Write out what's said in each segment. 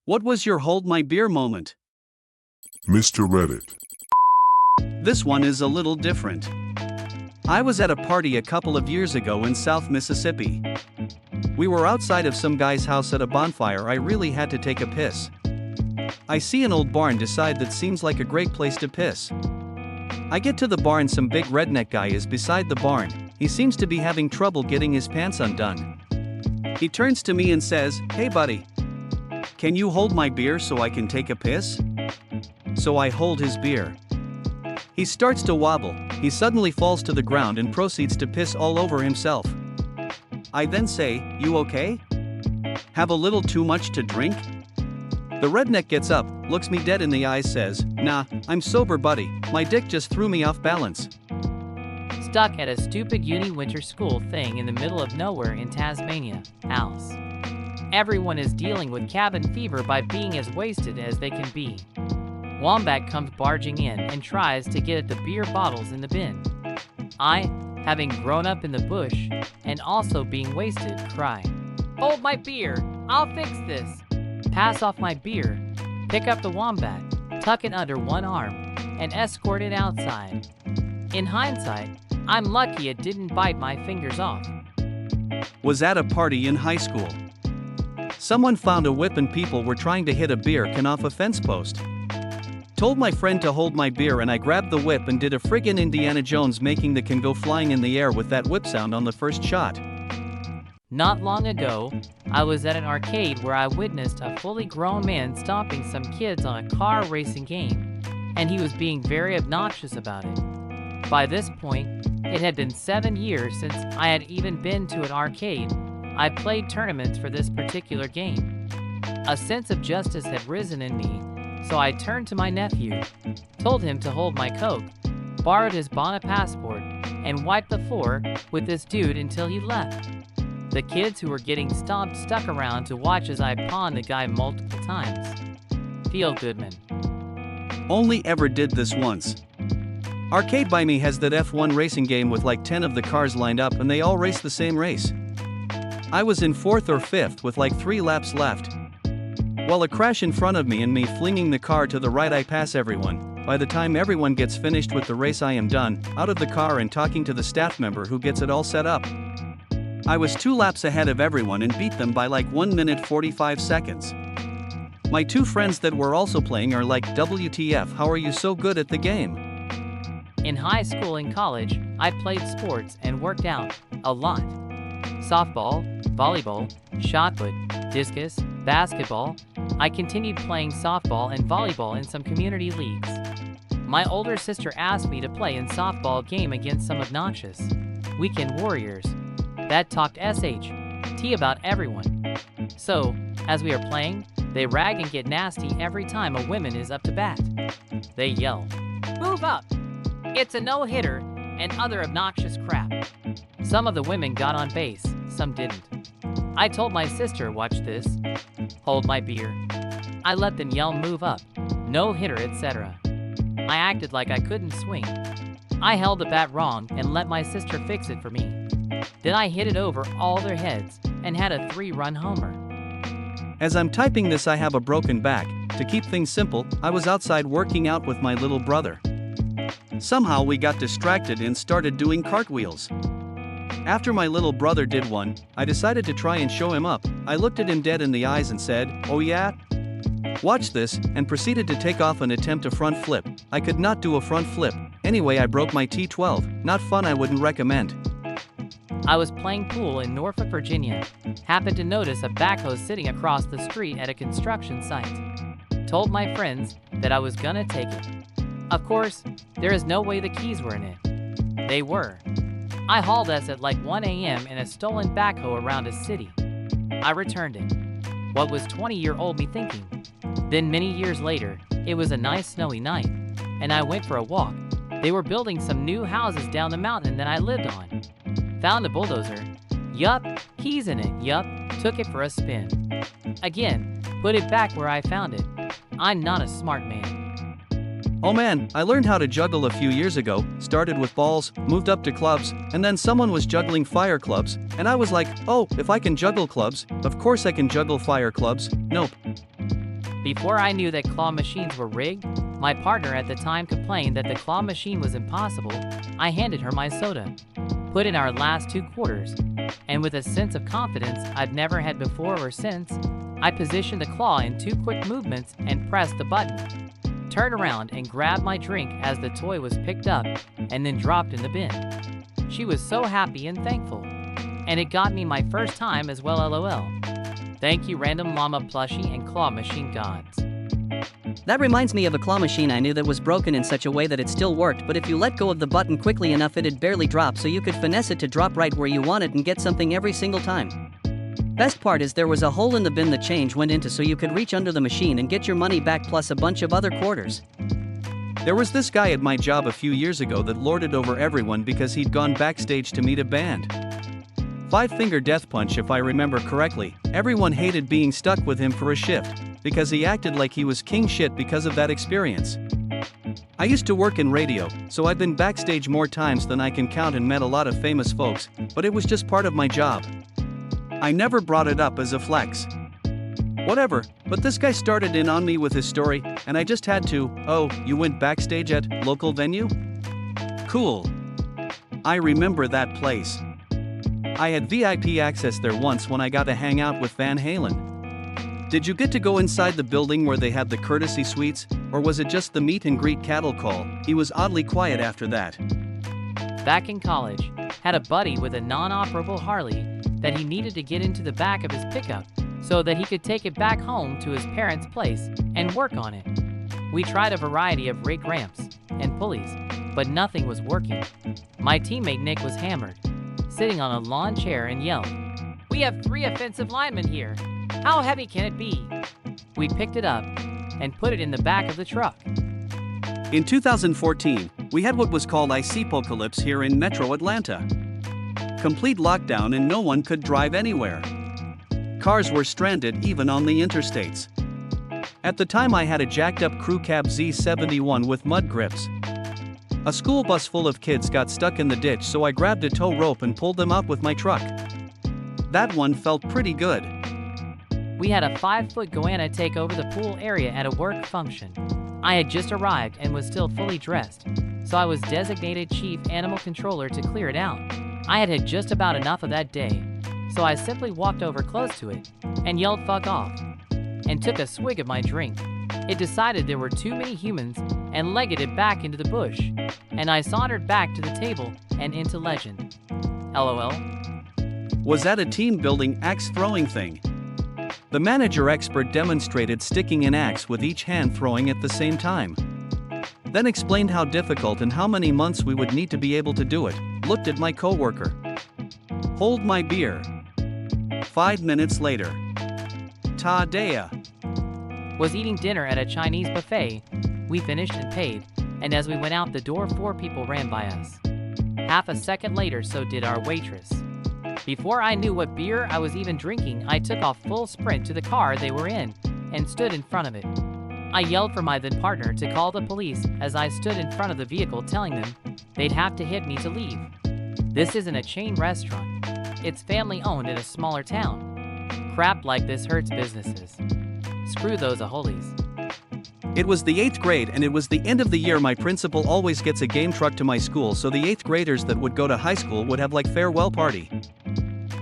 What was your hold my beer moment? Mr. Reddit. This one is a little different. I was at a party a couple of years ago in South Mississippi. We were outside of some guy's house at a bonfire. I really had to take a piss. I see an old barn, decide that seems like a great place to piss. I get to the barn, some big redneck guy is beside the barn. He seems to be having trouble getting his pants undone. He turns to me and says, "Hey buddy, can you hold my beer so I can take a piss?" So I hold his beer. He starts to wobble, he suddenly falls to the ground and proceeds to piss all over himself. I then say, "You okay? Have a little too much to drink?" The redneck gets up, looks me dead in the eyes, says, "Nah, I'm sober buddy, my dick just threw me off balance." Stuck at a stupid winter school thing in the middle of nowhere in Tasmania, Alice. Everyone is dealing with cabin fever by being as wasted as they can be. Wombat comes barging in and tries to get at the beer bottles in the bin. I, having grown up in the bush and also being wasted, cry, "Hold my beer, I'll fix this." Pass off my beer, pick up the wombat, tuck it under one arm, and escort it outside. In hindsight, I'm lucky it didn't bite my fingers off. Was at a party in high school. Someone found a whip and people were trying to hit a beer can off a fence post. Told my friend to hold my beer and I grabbed the whip and did a friggin' Indiana Jones, making the can go flying in the air with that whip sound on the first shot. Not long ago, I was at an arcade where I witnessed a fully grown man stomping some kids on a car racing game, and he was being very obnoxious about it. By this point, it had been 7 years since I had even been to an arcade. I played tournaments for this particular game. A sense of justice had risen in me, so I turned to my nephew, told him to hold my Coke, borrowed his Bona passport, and wiped the floor with this dude until he left. The kids who were getting stomped stuck around to watch as I pawned the guy multiple times. Feel Goodman. Only ever did this once. Arcade by me has that F1 racing game with like 10 of the cars lined up and they all race the same race. I was in 4th or 5th with like 3 laps left. While a crash in front of me and me flinging the car to the right, I pass everyone. By the time everyone gets finished with the race, I am done, out of the car and talking to the staff member who gets it all set up. I was 2 laps ahead of everyone and beat them by like 1 minute 45 seconds. My 2 friends that were also playing are like, "WTF, how are you so good at the game?" In high school and college, I played sports and worked out a lot. Softball, volleyball, shot put, discus, basketball. I continued playing softball and volleyball in some community leagues. My older sister asked me to play in softball game against some obnoxious weekend warriors that talked SHT about everyone. So, as we are playing, they rag and get nasty every time a woman is up to bat. They yell, "Move up! It's a no-hitter," and other obnoxious crap. Some of the women got on base, some didn't. I told my sister, "Watch this. Hold my beer." I let them yell, "Move up, no-hitter," etc. I acted like I couldn't swing. I held the bat wrong and let my sister fix it for me. Then I hit it over all their heads and had a 3-run homer. As I'm typing this, I have a broken back. To keep things simple, I was outside working out with my little brother. Somehow we got distracted and started doing cartwheels. After my little brother did one, I decided to try and show him up. I looked at him dead in the eyes and said, "Oh yeah? Watch this," and proceeded to take off and attempt a front flip. I could not do a front flip. Anyway, I broke my T12. Not fun, I wouldn't recommend. I was playing pool in Norfolk, Virginia. Happened to notice a backhoe sitting across the street at a construction site. Told my friends that I was gonna take it. Of course, there is no way the keys were in it. They were. I hauled us at like 1 a.m. in a stolen backhoe around a city. I returned it. What was 20-year-old me thinking? Then many years later, it was a nice snowy night, and I went for a walk. They were building some new houses down the mountain that I lived on. Found a bulldozer. Yup, keys in it. Yup, took it for a spin. Again, put it back where I found it. I'm not a smart man. Oh man, I learned how to juggle a few years ago, started with balls, moved up to clubs, and then someone was juggling fire clubs, and I was like, oh, if I can juggle clubs, of course I can juggle fire clubs. Nope. Before I knew that claw machines were rigged, my partner at the time complained that the claw machine was impossible. I handed her my soda, put in our last 2 quarters, and with a sense of confidence I've never had before or since, I positioned the claw in 2 quick movements and pressed the button, turned around and grabbed my drink as the toy was picked up and then dropped in the bin. She was so happy and thankful, and it got me my first time as well, lol. Thank you, random llama plushie and claw machine gods. That reminds me of a claw machine I knew that was broken in such a way that it still worked, but if you let go of the button quickly enough it'd barely drop, so you could finesse it to drop right where you want it and get something every single time. Best part is there was a hole in the bin the change went into, so you could reach under the machine and get your money back plus a bunch of other quarters. There was this guy at my job a few years ago that lorded over everyone because he'd gone backstage to meet a band. 5-finger death punch if I remember correctly. Everyone hated being stuck with him for a shift, because he acted like he was king shit because of that experience. I used to work in radio, so I've been backstage more times than I can count and met a lot of famous folks, but it was just part of my job. I never brought it up as a flex. Whatever, but this guy started in on me with his story, and I just had to. Oh, you went backstage at local venue? Cool. I remember that place. I had VIP access there once when I got to hang out with Van Halen. Did you get to go inside the building where they had the courtesy suites, or was it just the meet and greet cattle call? He was oddly quiet after that. Back in college, had a buddy with a non-operable Harley that he needed to get into the back of his pickup so that he could take it back home to his parents' place and work on it. We tried a variety of rake ramps and pulleys, but nothing was working. My teammate Nick was hammered, sitting on a lawn chair, and yelled, "We have 3 offensive linemen here. How heavy can it be?" We picked it up and put it in the back of the truck. In 2014, we had what was called Iceapocalypse here in Metro Atlanta. Complete lockdown and no one could drive anywhere. Cars were stranded even on the interstates. At the time I had a jacked up crew cab Z71 with mud grips. A school bus full of kids got stuck in the ditch, so I grabbed a tow rope and pulled them up with my truck. That one felt pretty good. We had a 5-foot goanna take over the pool area at a work function. I had just arrived and was still fully dressed, so I was designated chief animal controller to clear it out. I had had just about enough of that day, so I simply walked over close to it and yelled "fuck off" and took a swig of my drink. It decided there were too many humans and legged it back into the bush, and I sauntered back to the table and into legend. LOL. Was that a team building axe throwing thing? The manager expert demonstrated sticking an axe with each hand throwing at the same time. Then explained how difficult and how many months we would need to be able to do it. Looked at my coworker. Hold my beer. 5 minutes later. Ta-dea. Was eating dinner at a Chinese buffet. We finished and paid, and as we went out the door 4 people ran by us. Half a second later, so did our waitress. Before I knew what beer I was even drinking, I took off full sprint to the car they were in and stood in front of it. I yelled for my then partner to call the police as I stood in front of the vehicle, telling them they'd have to hit me to leave. This isn't a chain restaurant. It's family owned in a smaller town. Crap like this hurts businesses. Screw those aholies. It was the 8th grade and it was the end of the year. My principal always gets a game truck to my school, so the 8th graders that would go to high school would have like farewell party.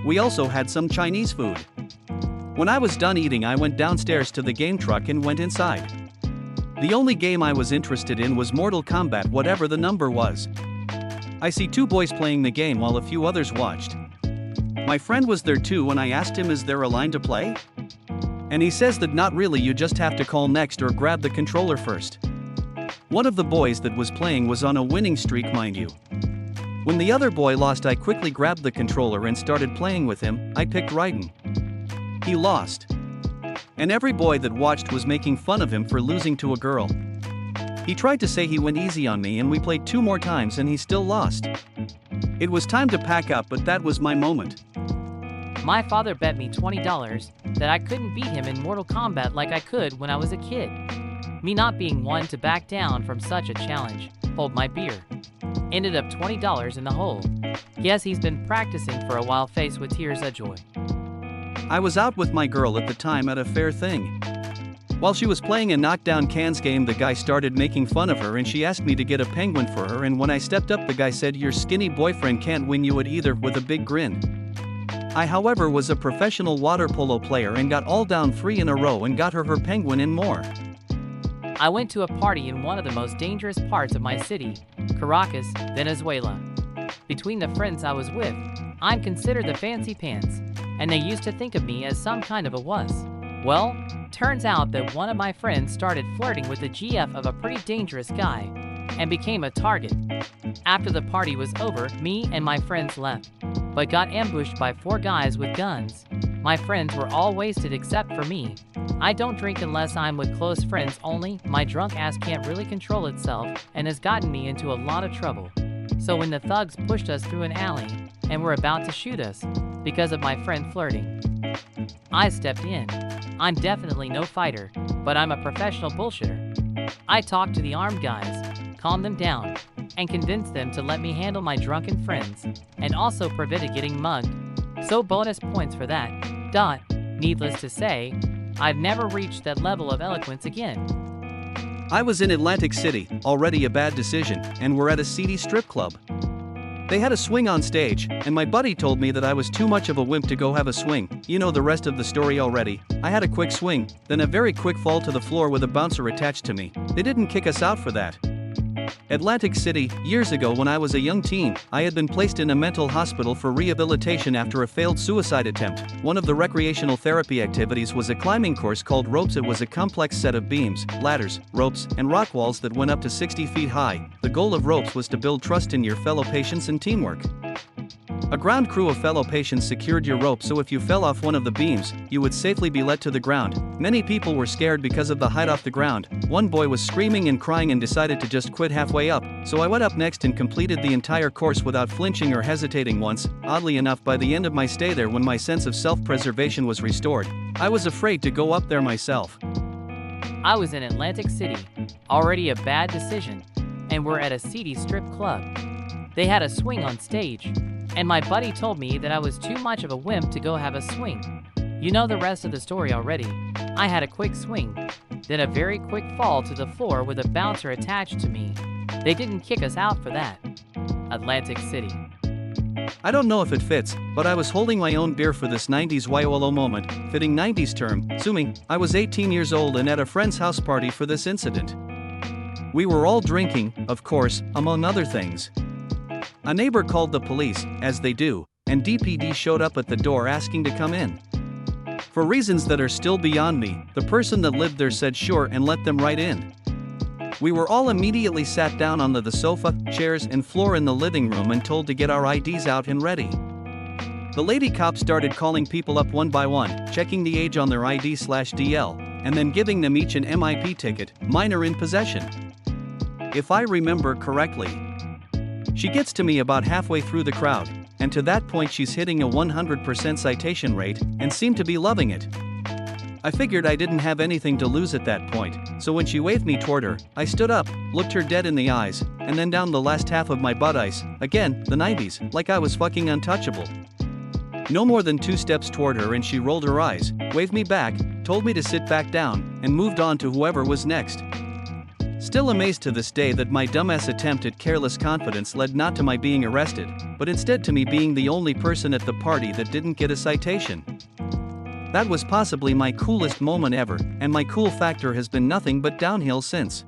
We also had some Chinese food. When I was done eating, I went downstairs to the game truck and went inside. The only game I was interested in was Mortal Kombat, whatever the number was. I see 2 boys playing the game while a few others watched. My friend was there too, and I asked him, "Is there a line to play?" And he says that not really, you just have to call next or grab the controller first. One of the boys that was playing was on a winning streak, mind you. When the other boy lost, I quickly grabbed the controller and started playing with him. I picked Raiden. He lost. And every boy that watched was making fun of him for losing to a girl. He tried to say he went easy on me, and we played 2 more times and he still lost. It was time to pack up, but that was my moment. My father bet me $20 that I couldn't beat him in Mortal Kombat like I could when I was a kid. Me not being one to back down from such a challenge, hold my beer. Ended up $20 in the hole. Guess he's been practicing for a while, face with tears of joy. I was out with my girl at the time at a fair thing. While she was playing a knockdown cans game, the guy started making fun of her and she asked me to get a penguin for her, and when I stepped up the guy said, "Your skinny boyfriend can't win you at either," with a big grin. I however was a professional water polo player and got all down 3 in a row and got her penguin and more. I went to a party in one of the most dangerous parts of my city, Caracas, Venezuela. Between the friends I was with, I'm considered the fancy pants, and they used to think of me as some kind of a wuss. Well, turns out that one of my friends started flirting with the GF of a pretty dangerous guy, and became a target. After the party was over, me and my friends left, but got ambushed by 4 guys with guns. My friends were all wasted except for me. I don't drink unless I'm with close friends only. My drunk ass can't really control itself and has gotten me into a lot of trouble. So when the thugs pushed us through an alley and were about to shoot us because of my friend flirting, I stepped in. I'm definitely no fighter, but I'm a professional bullshitter. I talked to the armed guys, calmed them down, and convinced them to let me handle my drunken friends, and also prevented getting mugged. So bonus points for that. Needless to say, I've never reached that level of eloquence again. I was in Atlantic City, already a bad decision, and we're at a seedy strip club. They had a swing on stage, and my buddy told me that I was too much of a wimp to go have a swing. You know the rest of the story already. I had a quick swing, then a very quick fall to the floor with a bouncer attached to me. They didn't kick us out for that. Atlantic City, years ago when I was a young teen, I had been placed in a mental hospital for rehabilitation after a failed suicide attempt. One of the recreational therapy activities was a climbing course called ropes. It was a complex set of beams, ladders, ropes, and rock walls that went up to 60 feet high. The goal of ropes was to build trust in your fellow patients and teamwork. A ground crew of fellow patients secured your rope so if you fell off one of the beams, you would safely be let to the ground. Many people were scared because of the height off the ground. One boy was screaming and crying and decided to just quit halfway up, so I went up next and completed the entire course without flinching or hesitating once. Oddly enough, by the end of my stay there, when my sense of self-preservation was restored, I was afraid to go up there myself. I was in Atlantic City, already a bad decision, and we're at a seedy strip club. They had a swing on stage, and my buddy told me that I was too much of a wimp to go have a swing. You know the rest of the story already. I had a quick swing, then a very quick fall to the floor with a bouncer attached to me. They didn't kick us out for that. Atlantic City. I don't know if it fits, but I was holding my own beer for this 90s YOLO moment, fitting 90s term, assuming I was 18 years old and at a friend's house party for this incident. We were all drinking, of course, among other things. A neighbor called the police, as they do, and DPD showed up at the door asking to come in. For reasons that are still beyond me, the person that lived there said sure and let them right in. We were all immediately sat down on the sofa, chairs, and floor in the living room and told to get our IDs out and ready. The lady cop started calling people up one by one, checking the age on their ID/DL, and then giving them each an MIP ticket, minor in possession. If I remember correctly. She gets to me about halfway through the crowd, and to that point she's hitting a 100% citation rate, and seemed to be loving it. I figured I didn't have anything to lose at that point, so when she waved me toward her, I stood up, looked her dead in the eyes, and then down the last half of my butt ice, again, the 90s, like I was fucking untouchable. No more than 2 steps toward her and she rolled her eyes, waved me back, told me to sit back down, and moved on to whoever was next. Still amazed to this day that my dumbass attempt at careless confidence led not to my being arrested, but instead to me being the only person at the party that didn't get a citation. That was possibly my coolest moment ever, and my cool factor has been nothing but downhill since.